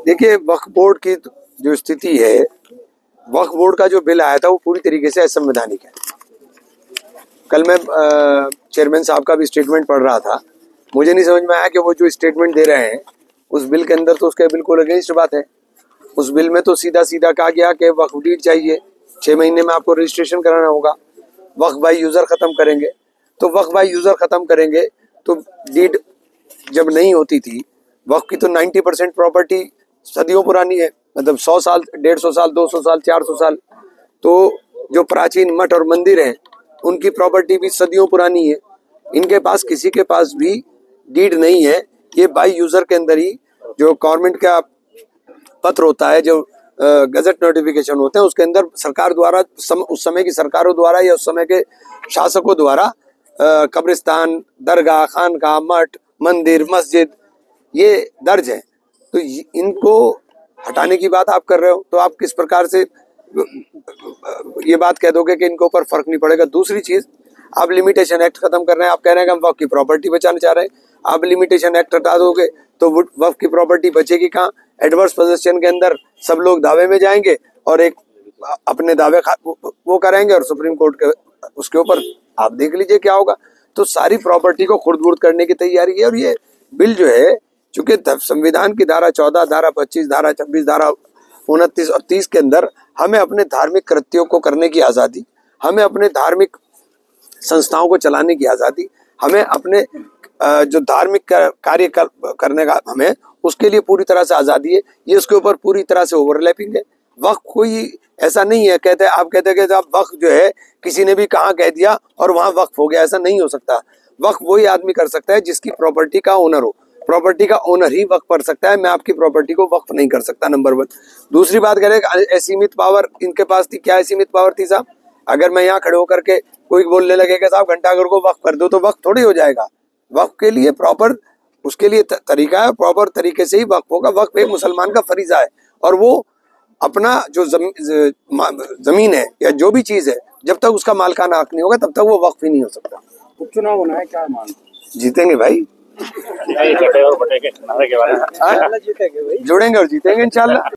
देखिए, वक्फ बोर्ड की जो स्थिति है, वक्फ बोर्ड का जो बिल आया था वो पूरी तरीके से असंवैधानिक है। कल मैं चेयरमैन साहब का भी स्टेटमेंट पढ़ रहा था, मुझे नहीं समझ में आया कि वो जो स्टेटमेंट दे रहे हैं उस बिल के अंदर तो उसके बिल्कुल अगेंस्ट बात है। उस बिल में तो सीधा सीधा कहा गया कि वक्फ डीड चाहिए, 6 महीने में आपको रजिस्ट्रेशन कराना होगा, वक्फ बाई यूज़र ख़त्म करेंगे। तो वक्फ बाई यूज़र ख़त्म करेंगे तो डीड जब नहीं होती थी, वक्फ की तो 90% प्रॉपर्टी सदियों पुरानी है, मतलब 100 साल, 150 साल, 200 साल, 400 साल। तो जो प्राचीन मठ और मंदिर हैं उनकी प्रॉपर्टी भी सदियों पुरानी है। इनके पास किसी के पास भी डीड नहीं है। ये बाई यूज़र के अंदर ही जो गवर्नमेंट का पत्र होता है, जो गजट नोटिफिकेशन होते हैं, उसके अंदर सरकार द्वारा उस समय की सरकारों द्वारा या उस समय के शासकों द्वारा कब्रिस्तान, दरगाह, खानका, मठ, मंदिर, मस्जिद ये दर्ज है। तो इनको हटाने की बात आप कर रहे हो, तो आप किस प्रकार से ये बात कह दोगे कि इनके ऊपर फर्क नहीं पड़ेगा। दूसरी चीज, आप लिमिटेशन एक्ट खत्म कर रहे हैं, आप कह रहे हैं कि हम वक्फ की प्रॉपर्टी बचाना चाह रहे हैं। आप लिमिटेशन एक्ट हटा दोगे तो वक्फ की प्रॉपर्टी बचेगी कहाँ? एडवर्स पोजेशन के अंदर सब लोग दावे में जाएंगे और एक अपने दावे वो करेंगे और सुप्रीम कोर्ट के उसके ऊपर आप देख लीजिए क्या होगा। तो सारी प्रॉपर्टी को खुर्द-बुर्द करने की तैयारी है। और ये बिल जो है, चूंकि संविधान की धारा 14, धारा 25, धारा 26, धारा 29 और 30 के अंदर हमें अपने धार्मिक कृत्यों को करने की आज़ादी, हमें अपने धार्मिक संस्थाओं को चलाने की आज़ादी, हमें अपने जो धार्मिक कार्य करने का हमें उसके लिए पूरी तरह से आज़ादी है। ये उसके ऊपर पूरी तरह से ओवरलैपिंग है। वक्फ कोई ऐसा नहीं है, कहते हैं आप कहते हैं कि आप वक्फ जो है किसी ने भी कहाँ कह दिया और वहाँ वक्फ हो गया, ऐसा नहीं हो सकता। वक्फ वही आदमी कर सकता है जिसकी प्रॉपर्टी का ओनर हो। प्रॉपर्टी का ओनर ही वक्फ कर सकता है। मैं आपकी प्रॉपर्टी को वक्फ नहीं कर सकता, नंबर 1। दूसरी बात करें, असीमित पावर इनके पास थी। क्या असीमित पावर थी साहब? अगर मैं यहाँ खड़े होकर के कोई बोलने लगेगा साहब घंटाघर को वक्फ कर दो, तो वक्फ थोड़ी हो जाएगा। वक्फ के लिए प्रॉपर उसके लिए तरीका है, प्रॉपर तरीके से ही वक्फ होगा। वक्फ एक मुसलमान का फरीजा है और वो अपना जो जमीन है या जो भी चीज है, जब तक उसका मालकाना हक नहीं होगा तब तक वो वक्फ ही नहीं हो सकता। उपचुनाव होना है, क्या मान जीतेंगे भाई, जुड़ेंगे और जीतेंगे इंशाल्लाह।